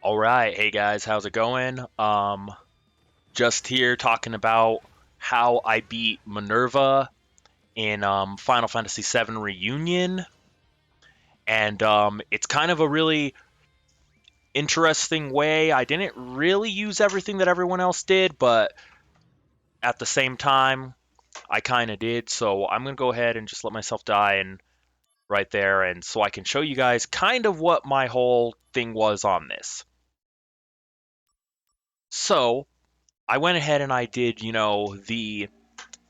All right, hey guys, how's it going? Just here talking about how I beat Minerva in Final Fantasy VII Reunion, and it's kind of a really interesting way. I didn't really use everything that everyone else did, but at the same time, I kind of did. So I'm gonna go ahead and just let myself die and right there, and so I can show you guys kind of what my whole thing was on this. So I went ahead and I did, the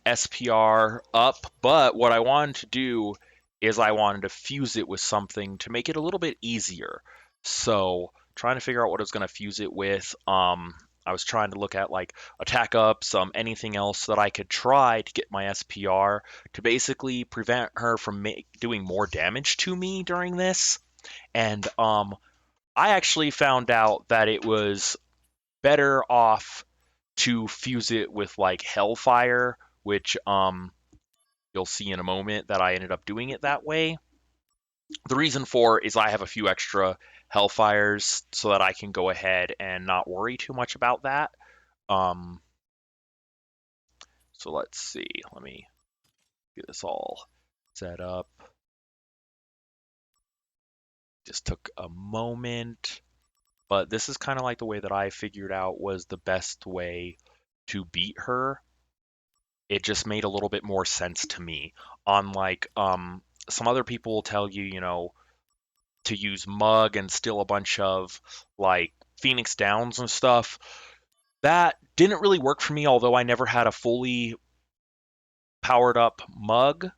SPR up, but what I wanted to do is I wanted to fuse it with something to make it a little bit easier. So trying to figure out what I was going to fuse it with. I was trying to look at like attack ups, anything else that I could try to get my SPR to basically prevent her from doing more damage to me during this. And I actually found out that it was better off to fuse it with like Hellfire, which you'll see in a moment that I ended up doing it that way. The reason for is I have a few extra Hellfires so that I can go ahead and not worry too much about that. Um, so let's see. Let me get this all set up. Just took a moment, but this is kind of like the way that I figured out was the best way to beat her. It just made a little bit more sense to me. Unlike some other people will tell you, to use Mug and steal a bunch of like Phoenix Downs and stuff. That didn't really work for me, although I never had a fully powered up Mug.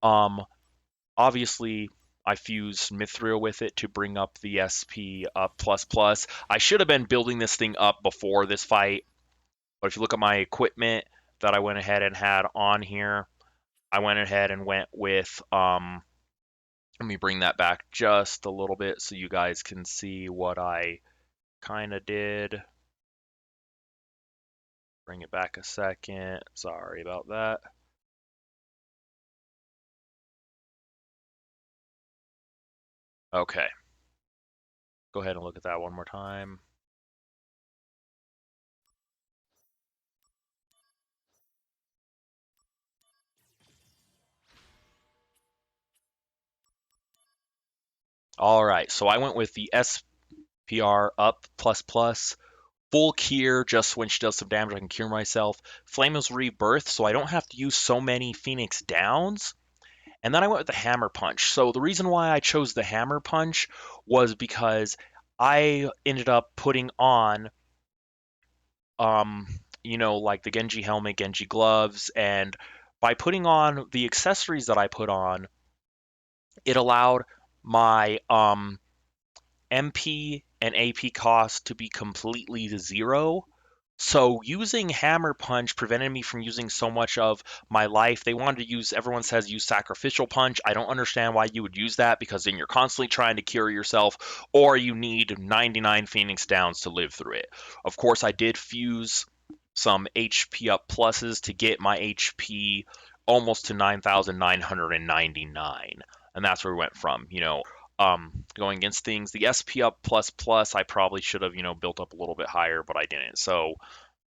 Um, Obviously, I fused Mithril with it to bring up the SP up plus plus. I should have been building this thing up before this fight, but if you look at my equipment that I went ahead and had on here, I went ahead and went with let me bring that back just a little bit so you guys can see what I kind of did. Bring it back a second. Sorry about that. Okay, go ahead and look at that one more time. All right, so I went with the SPR up plus plus. Full cure, just when she does some damage, I can cure myself. Flameless Rebirth, so I don't have to use so many Phoenix Downs. And then I went with the Hammer Punch. So the reason why I chose the Hammer Punch was because I ended up putting on, um, like the Genji helmet, Genji gloves, and by putting on the accessories that I put on, it allowed my MP and AP cost to be completely to zero. So using Hammer Punch prevented me from using so much of my life. They wanted to use, everyone says use Sacrificial Punch. I don't understand why you would use that because then you're constantly trying to cure yourself or you need 99 Phoenix Downs to live through it. Of course, I did fuse some HP up pluses to get my HP almost to 9,999. And that's where we went from, going against things. The SP up plus plus, I probably should have, built up a little bit higher, but I didn't. So,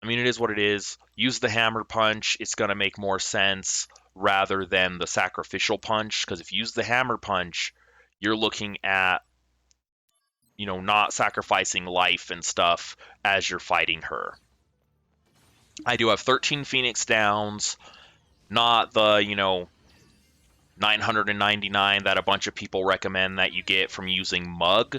I mean, it is what it is. Use the hammer punch. It's going to make more sense rather than the sacrificial punch. Because if you use the hammer punch, you're looking at, not sacrificing life and stuff as you're fighting her. I do have 13 Phoenix Downs, not the, 999 that a bunch of people recommend that you get from using Mug.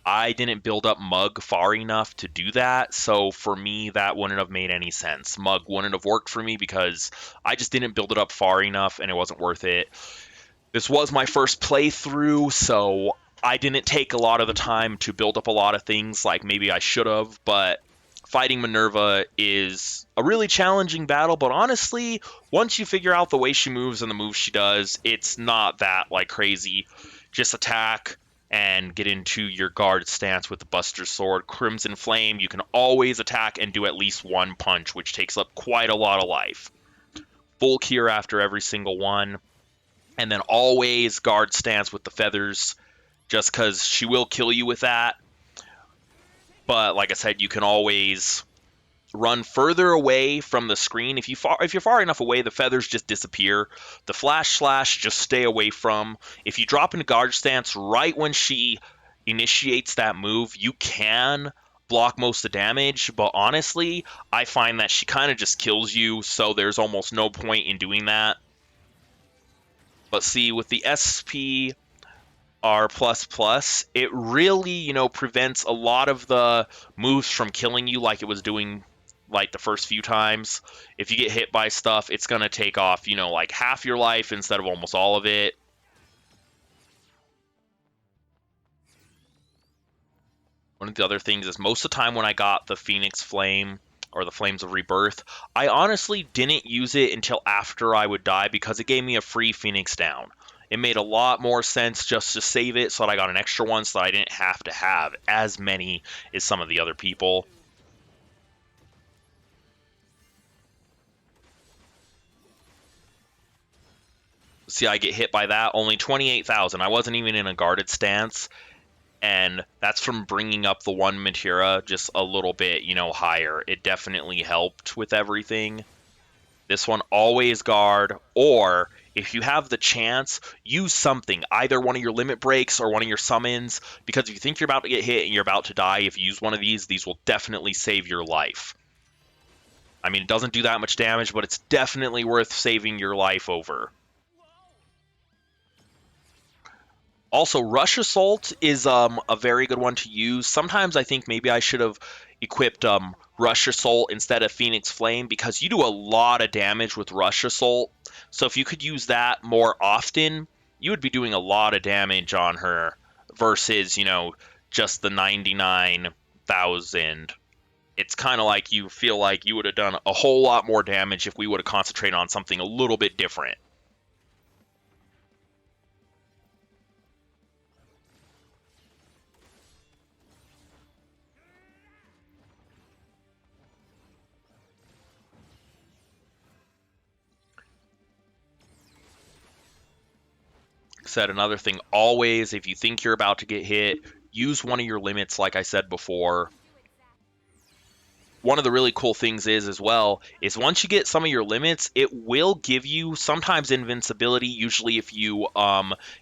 I didn't build up Mug far enough to do that, so for me, that wouldn't have made any sense. Mug wouldn't have worked for me because I just didn't build it up far enough and it wasn't worth it. This was my first playthrough, so I didn't take a lot of the time to build up a lot of things like maybe I should have, but fighting Minerva is a really challenging battle, but honestly, once you figure out the way she moves and the moves she does, it's not that like crazy. Just attack and get into your guard stance with the Buster Sword. Crimson Flame, you can always attack and do at least one punch, which takes up quite a lot of life. Full cure after every single one, and then always guard stance with the feathers, just because she will kill you with that. But like I said, you can always run further away from the screen. If you're far enough away, the feathers just disappear. The flash slash, just stay away from. If you drop into guard stance right when she initiates that move, you can block most of the damage, but honestly, I find that she kind of just kills you, so there's almost no point in doing that. But see, with the SP R++, it really, prevents a lot of the moves from killing you like it was doing like the first few times. If you get hit by stuff, it's going to take off, like half your life instead of almost all of it. One of the other things is most of the time when I got the Phoenix Flame or the Flames of Rebirth, I honestly didn't use it until after I would die because it gave me a free Phoenix down. It made a lot more sense just to save it so that I got an extra one so that I didn't have to have as many as some of the other people. See, I get hit by that, only 28,000. I wasn't even in a guarded stance, and that's from bringing up the one Minerva just a little bit, higher. It definitely helped with everything. This one, always guard, or if you have the chance, use something, either one of your limit breaks or one of your summons, because if you think you're about to get hit and you're about to die, if you use one of these will definitely save your life. I mean, it doesn't do that much damage, but it's definitely worth saving your life over. Also, Rush Assault is a very good one to use. Sometimes I think maybe I should have equipped Rush Assault instead of Phoenix Flame because you do a lot of damage with Rush Assault. So if you could use that more often, you would be doing a lot of damage on her versus, just the 99,000. It's kind of like you feel like you would have done a whole lot more damage if we would have concentrated on something a little bit different. Said another thing, always, if you think you're about to get hit, use one of your limits, like I said before. One of the really cool things is, as well, is once you get some of your limits, it will give you sometimes invincibility, usually if you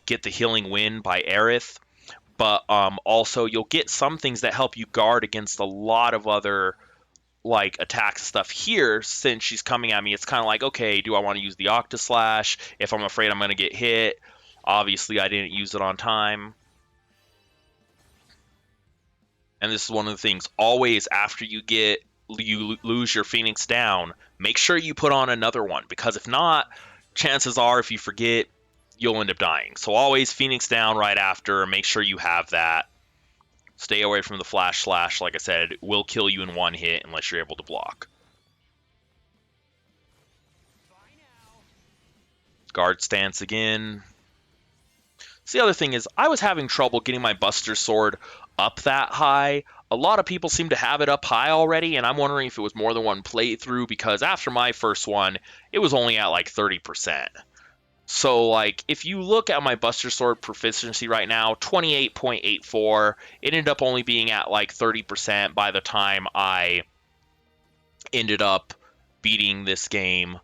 get the Healing Wind by Aerith. But also, you'll get some things that help you guard against a lot of other like attacks and stuff. Here, since she's coming at me, it's kind of like, okay, do I want to use the Octaslash if I'm afraid I'm going to get hit? Obviously, I didn't use it on time. And this is one of the things, always after you lose your Phoenix down, make sure you put on another one, because if not, chances are if you forget, you'll end up dying. So always Phoenix down right after, make sure you have that. Stay away from the flash slash, like I said, it will kill you in one hit unless you're able to block. Guard stance again. So the other thing is, I was having trouble getting my Buster Sword up that high. A lot of people seem to have it up high already, and I'm wondering if it was more than one playthrough, because after my first one, it was only at like 30%. So, like, if you look at my Buster Sword proficiency right now, 28.84, it ended up only being at like 30% by the time I ended up beating this game.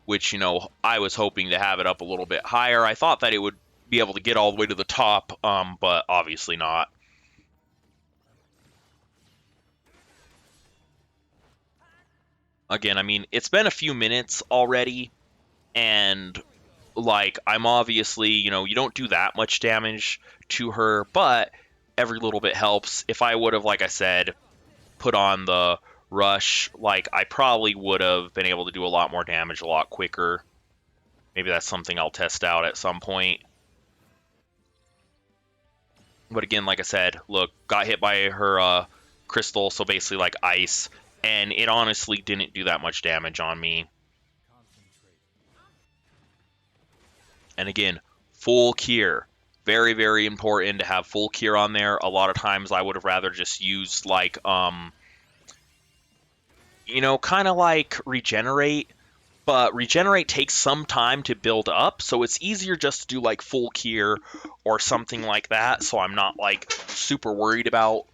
Which, I was hoping to have it up a little bit higher. I thought that it would be able to get all the way to the top, but obviously not. Again, I mean, it's been a few minutes already, and, like, I'm obviously, you don't do that much damage to her, but every little bit helps. If I would have, like I said, put on the rush, like, I probably would have been able to do a lot more damage a lot quicker. Maybe that's something I'll test out at some point. But again, like I said, look, got hit by her crystal, so basically like ice, and it honestly didn't do that much damage on me. And again, full cure. Very, very important to have full cure on there. A lot of times I would have rather just used like, kind of like regenerate. but regenerate takes some time to build up, so it's easier just to do like full cure or something like that, so I'm not like super worried about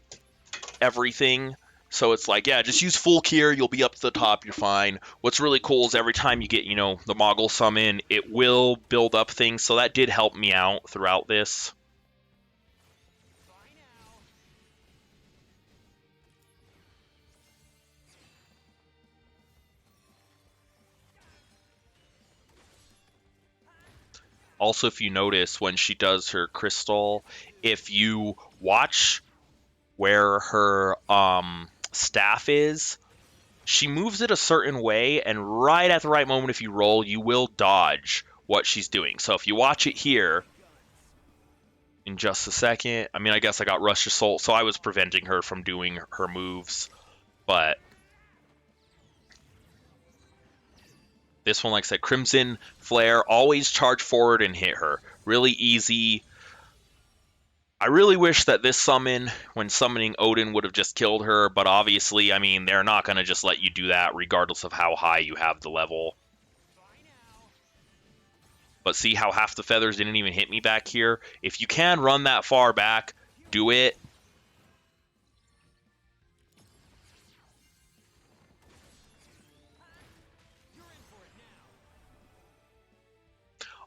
everything. So it's like, yeah, just use full cure, you'll be up to the top, you're fine. What's really cool is every time you get, the Moggle summon, it will build up things, so that did help me out throughout this. Also, if you notice when she does her crystal, if you watch where her staff is, she moves it a certain way, and right at the right moment, if you roll, you will dodge what she's doing. So if you watch it here, in just a second, I mean, I guess I got Rush Assault, so I was preventing her from doing her moves, but this one, like I said, Crimson Flare, always charge forward and hit her. Really easy. I really wish that this summon, when summoning Odin, would have just killed her, but obviously, I mean, they're not going to just let you do that regardless of how high you have the level. But see how half the feathers didn't even hit me back here? If you can run that far back, do it.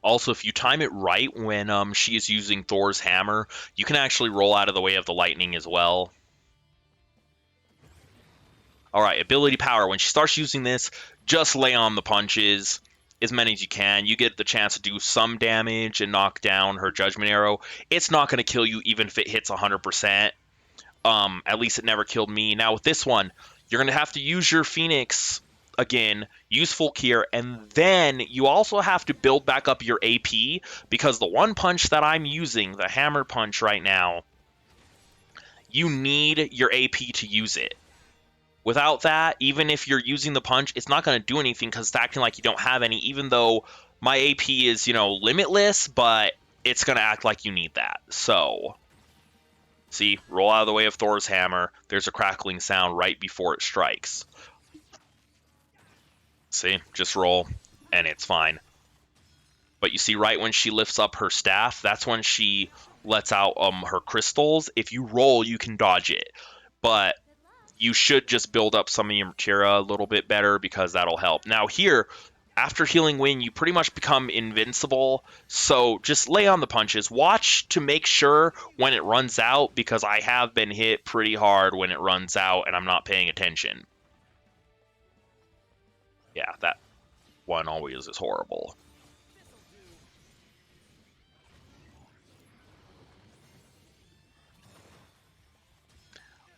Also, if you time it right when she is using Thor's hammer, you can actually roll out of the way of the lightning as well. Alright, ability power. When she starts using this, just lay on the punches, as many as you can. You get the chance to do some damage and knock down her Judgment Arrow. It's not going to kill you even if it hits 100%. At least it never killed me. Now with this one, you're going to have to use your Phoenix again, use full cure, and then you also have to build back up your AP, because the one punch that I'm using, the hammer punch right now, you need your AP to use it. Without that, even if you're using the punch, it's not going to do anything because it's acting like you don't have any, even though my AP is, limitless, but it's going to act like you need that. So, see, roll out of the way of Thor's hammer. There's a crackling sound right before it strikes. See, just roll, and it's fine. But you see, right when she lifts up her staff, that's when she lets out her crystals. If you roll, you can dodge it. But you should just build up some of your materia a little bit better, because that'll help. Now here, after Healing Wind, you pretty much become invincible, so just lay on the punches. Watch to make sure when it runs out, because I have been hit pretty hard when it runs out and I'm not paying attention. Yeah, that one always is horrible.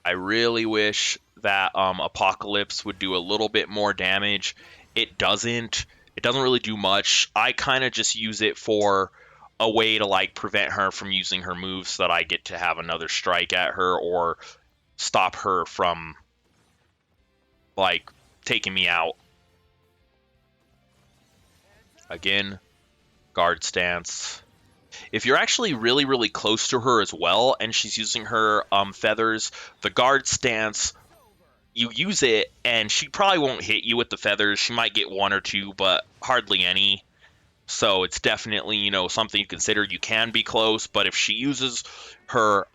I really wish that Apocalypse would do a little bit more damage. It doesn't. It doesn't really do much. I kind of just use it for a way to like prevent her from using her moves, so that I get to have another strike at her or stop her from like taking me out. Again, guard stance. If you're actually really, really close to her as well, and she's using her feathers, the guard stance, you use it, and she probably won't hit you with the feathers. She might get one or two, but hardly any. So it's definitely, something you consider. You can be close, but if she uses her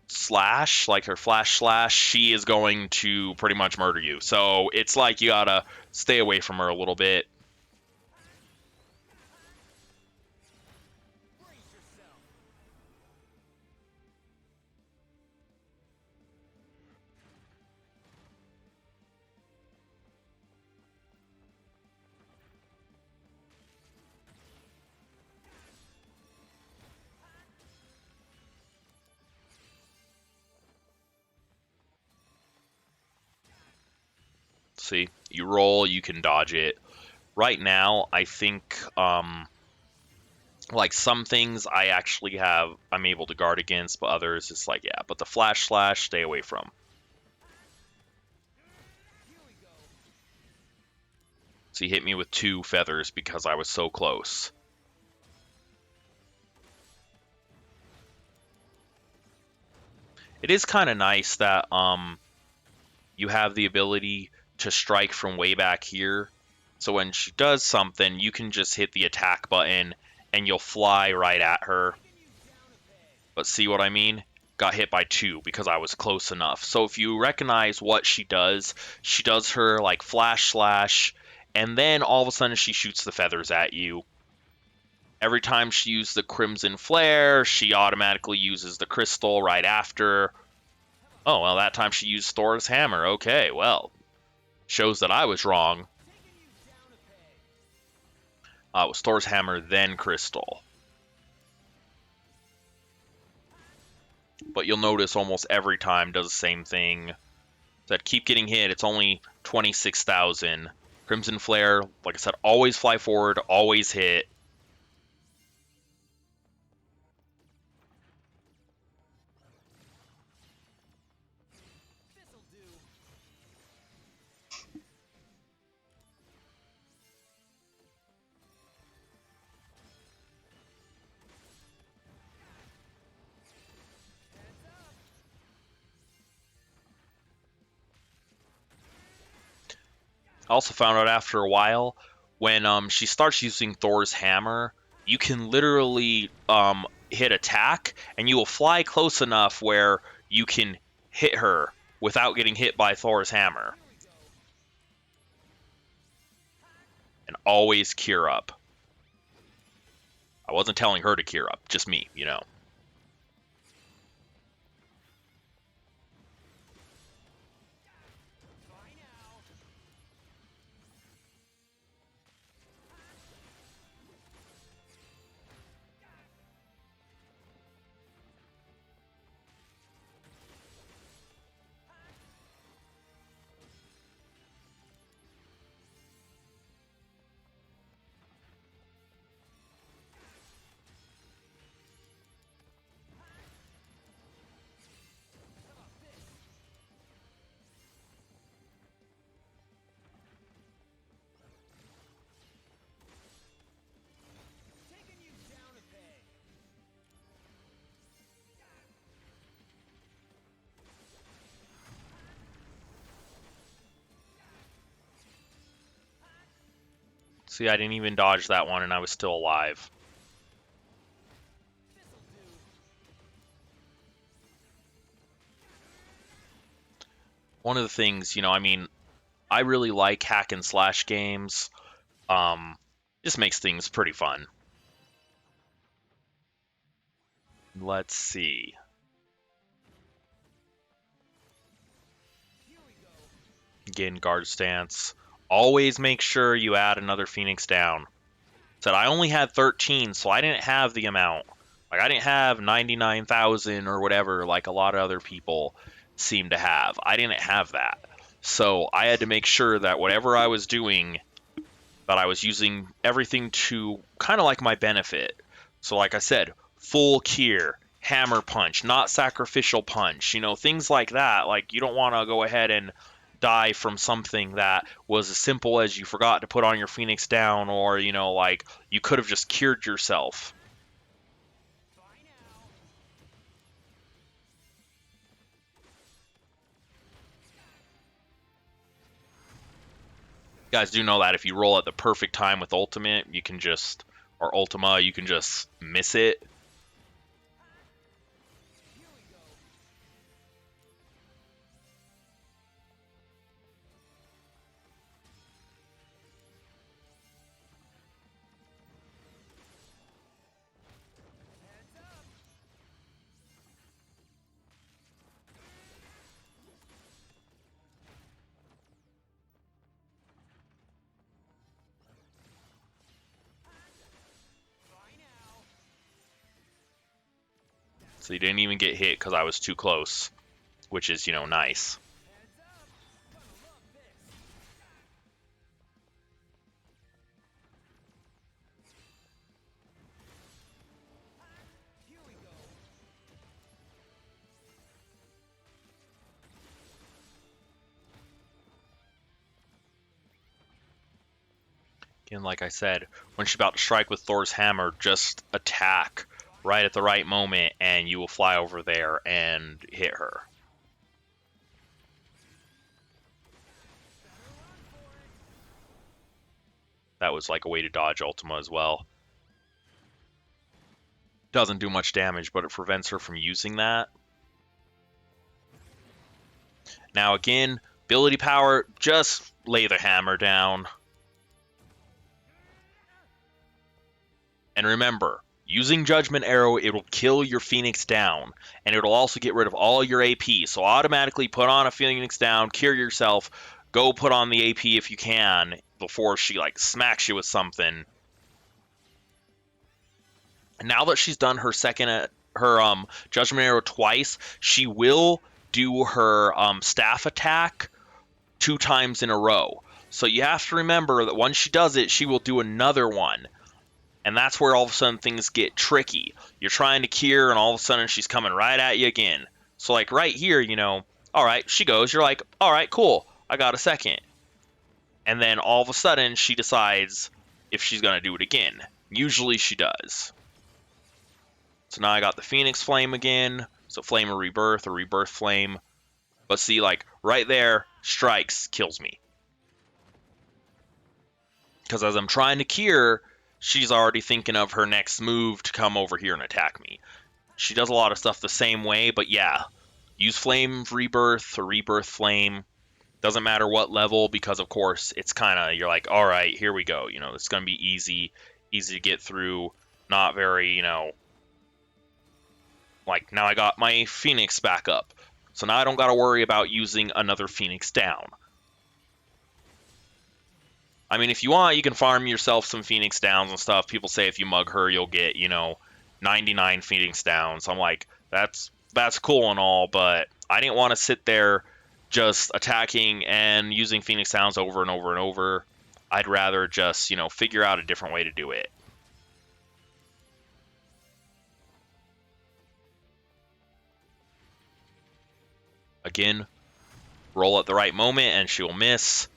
slash, like her flash slash, she is going to pretty much murder you. So it's like you gotta stay away from her a little bit. See, you roll, you can dodge it. Right now, I think like some things I'm able to guard against, but others it's like, yeah, but the flash slash, stay away from. So he hit me with 2 feathers because I was so close. It is kind of nice that you have the ability to strike from way back here. So when she does something, you can just hit the attack button and you'll fly right at her. But see what I mean? Got hit by 2 because I was close enough. So if you recognize what she does her like flash slash, and then all of a sudden she shoots the feathers at you. Every time she uses the Crimson Flare, she automatically uses the crystal right after. Oh, well, that time she used Thor's hammer. Okay, well, shows that I was wrong. It was Thor's hammer, then crystal. But you'll notice almost every time does the same thing. That keep getting hit. It's only 26,000. Crimson Flare, like I said, always fly forward, always hit. I also found out after a while when she starts using Thor's hammer, you can literally hit attack, and you will fly close enough where you can hit her without getting hit by Thor's hammer. And always cure up. I wasn't telling her to cure up, just me, you know. See, I didn't even dodge that one, and I was still alive. One of the things, you know, I mean, I really like hack and slash games. Just makes things pretty fun. Let's see. Again, guard stance. Always make sure you add another Phoenix down. Said I only had 13, so I didn't have the amount. Like I didn't have 99,000 or whatever like a lot of other people seem to have. I didn't have that. So I had to make sure that whatever I was doing, that I was using everything to kind of like my benefit. So like I said, full cure, hammer punch, not sacrificial punch, you know, things like that. Like you don't want to go ahead and die from something that was as simple as you forgot to put on your Phoenix down, or, you know, like you could have just cured yourself. You guys do know that if you roll at the perfect time with ultimate, you can just, or ultima, you can just miss it. So you didn't even get hit because I was too close, which is, you know, nice. Again, like I said, when she's about to strike with Thor's hammer, just attack right at the right moment and you will fly over there and hit her. That was like a way to dodge Ultima as well. Doesn't do much damage, but it prevents her from using that. Now again, ability power, just lay the hammer down. And remember, using Judgment Arrow, it'll kill your Phoenix down, and it'll also get rid of all your AP. So automatically put on a Phoenix down, cure yourself, go put on the AP if you can before she like smacks you with something. And now that she's done her Judgment Arrow twice, she will do her staff attack 2 times in a row. So you have to remember that once she does it, she will do another one. And that's where all of a sudden things get tricky. You're trying to cure, and all of a sudden she's coming right at you again. So, like, right here, you know, all right, she goes. You're like, all right, cool. I got a second. And then all of a sudden she decides if she's going to do it again. Usually she does. So now I got the Phoenix Flame again. So Flame of Rebirth or Rebirth Flame. But see, like, right there, strikes, kills me. Because as I'm trying to cure, she's already thinking of her next move to come over here and attack me. She does a lot of stuff the same way, but yeah. Use Flame Rebirth or Rebirth Flame. Doesn't matter what level, because of course, it's kind of, you're like, alright, here we go. You know, it's going to be easy to get through. Not very, you know, like, now I got my Phoenix back up. So now I don't got to worry about using another Phoenix down. I mean, if you want, you can farm yourself some Phoenix downs and stuff. People say if you mug her, you'll get, you know, 99 Phoenix downs. I'm like, that's cool and all, but I didn't want to sit there just attacking and using Phoenix downs over and over and over. I'd rather just, you know, figure out a different way to do it. Again, roll at the right moment and she'll miss.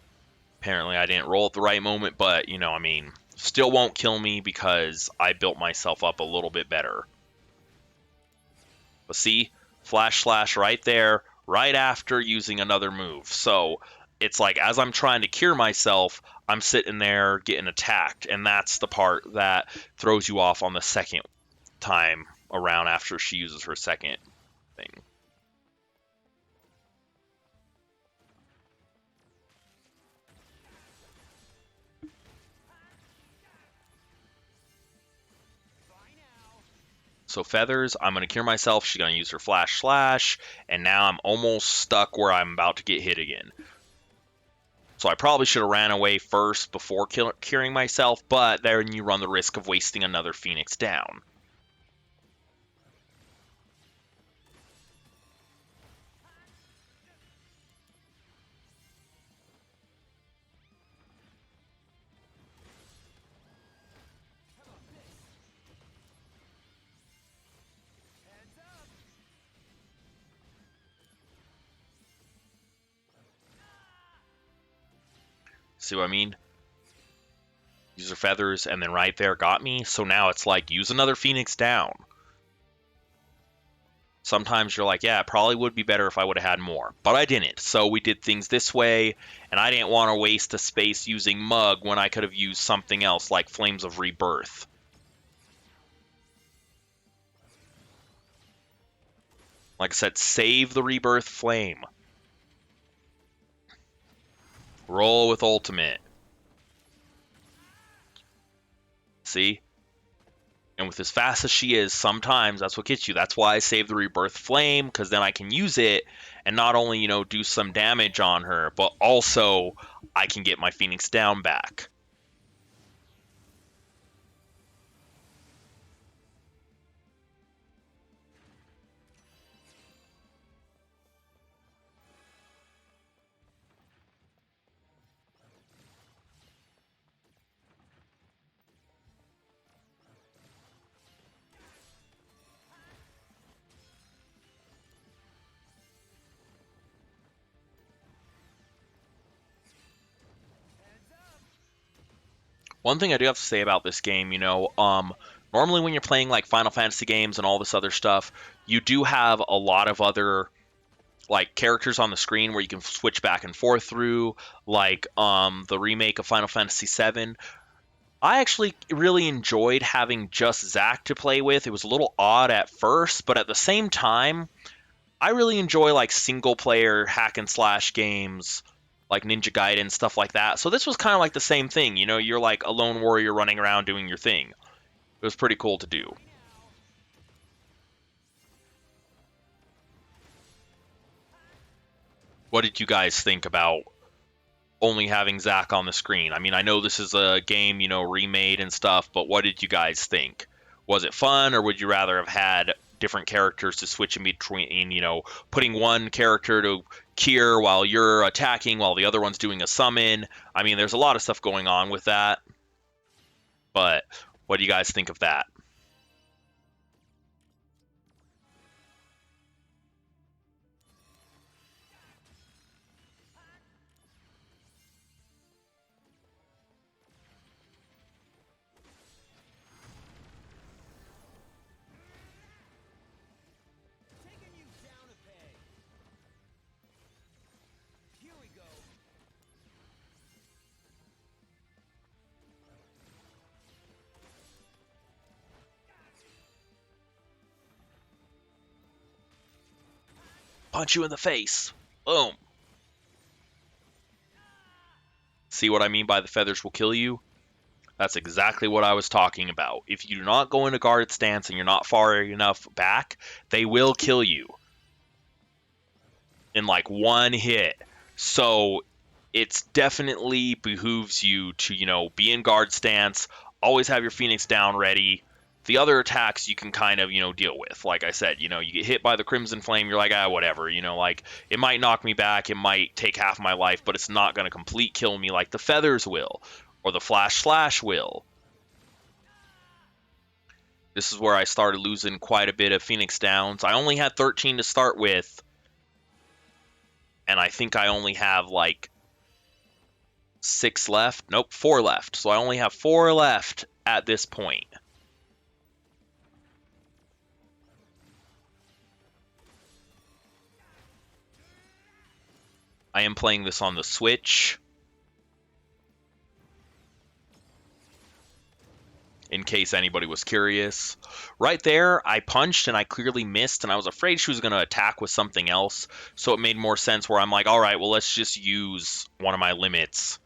Apparently I didn't roll at the right moment, but, you know, I mean, still won't kill me because I built myself up a little bit better. But see, flash slash right there, right after using another move. So it's like, as I'm trying to cure myself, I'm sitting there getting attacked, and that's the part that throws you off on the second time around after she uses her second thing. So Feathers, I'm going to cure myself. She's going to use her Flash Slash, and now I'm almost stuck where I'm about to get hit again. So I probably should have ran away first before curing myself, but then you run the risk of wasting another Phoenix down. See what I mean? Use her Feathers, and then right there got me. So now it's like, use another Phoenix down. Sometimes you're like, yeah, it probably would be better if I would have had more. But I didn't. So we did things this way, and I didn't want to waste a space using Mug when I could have used something else like Flames of Rebirth. Like I said, save the Rebirth Flame. Roll with Ultimate. See? And with as fast as she is, sometimes that's what gets you. That's why I save the Rebirth Flame, because then I can use it and not only, you know, do some damage on her, but also I can get my Phoenix down back. One thing I do have to say about this game, you know, normally when you're playing like Final Fantasy games and all this other stuff, you do have a lot of other like characters on the screen where you can switch back and forth through, like the remake of Final Fantasy VII. I actually really enjoyed having just Zack to play with. It was a little odd at first, but at the same time, I really enjoy like single player hack and slash games like Ninja Gaiden, stuff like that. So this was kind of like the same thing. You know, you're like a lone warrior running around doing your thing. It was pretty cool to do. What did you guys think about only having Zack on the screen? I mean, I know this is a game, you know, remade and stuff, but what did you guys think? Was it fun, or would you rather have had different characters to switch in between, you know, putting one character to cure while you're attacking while the other one's doing a summon? I mean, there's a lot of stuff going on with that, but what do you guys think of that? Punch you in the face. Boom. See what I mean by the feathers will kill you? That's exactly what I was talking about. If you do not go into guarded stance and you're not far enough back, they will kill you in like one hit. So it's definitely behooves you to, you know, be in guard stance, always have your Phoenix down ready. The other attacks you can kind of, you know, deal with. Like I said, you know, you get hit by the Crimson Flame, you're like, ah, whatever. You know, like, it might knock me back, it might take half my life, but it's not going to complete kill me like the Feathers will, or the Flash Slash will. This is where I started losing quite a bit of Phoenix Downs. I only had 13 to start with, and I think I only have like 6 left. Nope, 4 left. So I only have 4 left at this point. I am playing this on the Switch, in case anybody was curious. Right there, I punched and I clearly missed, and I was afraid she was going to attack with something else, so it made more sense where I'm like, all right, well, let's just use one of my limits.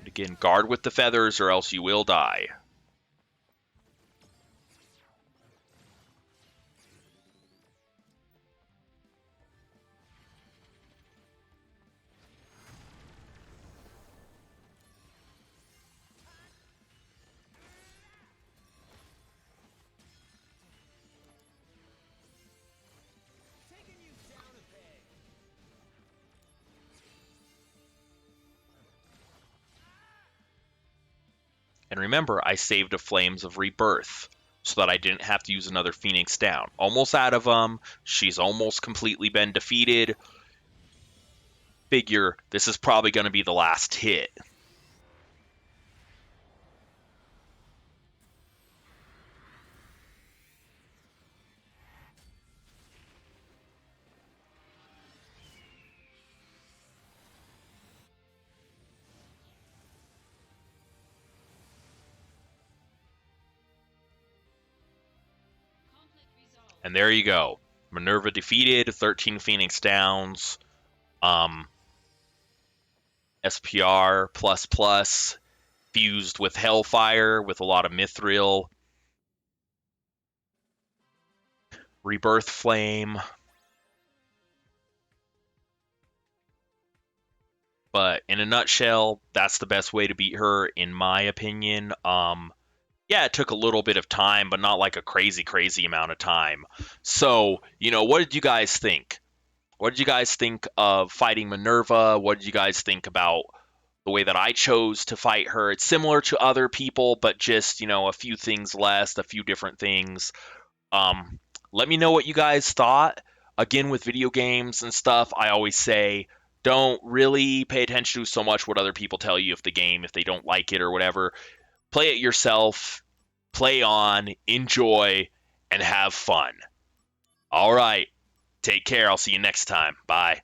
And again, guard with the feathers or else you will die. And remember, I saved a Flames of Rebirth so that I didn't have to use another Phoenix down. Almost out of them. She's almost completely been defeated. Figure this is probably going to be the last hit. And there you go. Minerva defeated, 13 Phoenix Downs. Um, SPR plus plus fused with Hellfire with a lot of Mithril. Rebirth Flame. But in a nutshell, that's the best way to beat her, in my opinion. Yeah, it took a little bit of time, but not like a crazy, crazy amount of time. So, you know, what did you guys think? What did you guys think of fighting Minerva? What did you guys think about the way that I chose to fight her? It's similar to other people, but just, you know, a few things less, a few different things. Um, Let me know what you guys thought. Again, with video games and stuff, I always say don't really pay attention to so much what other people tell you if they don't like it or whatever. Play it yourself, play on, enjoy, and have fun. All right. Take care. I'll see you next time. Bye.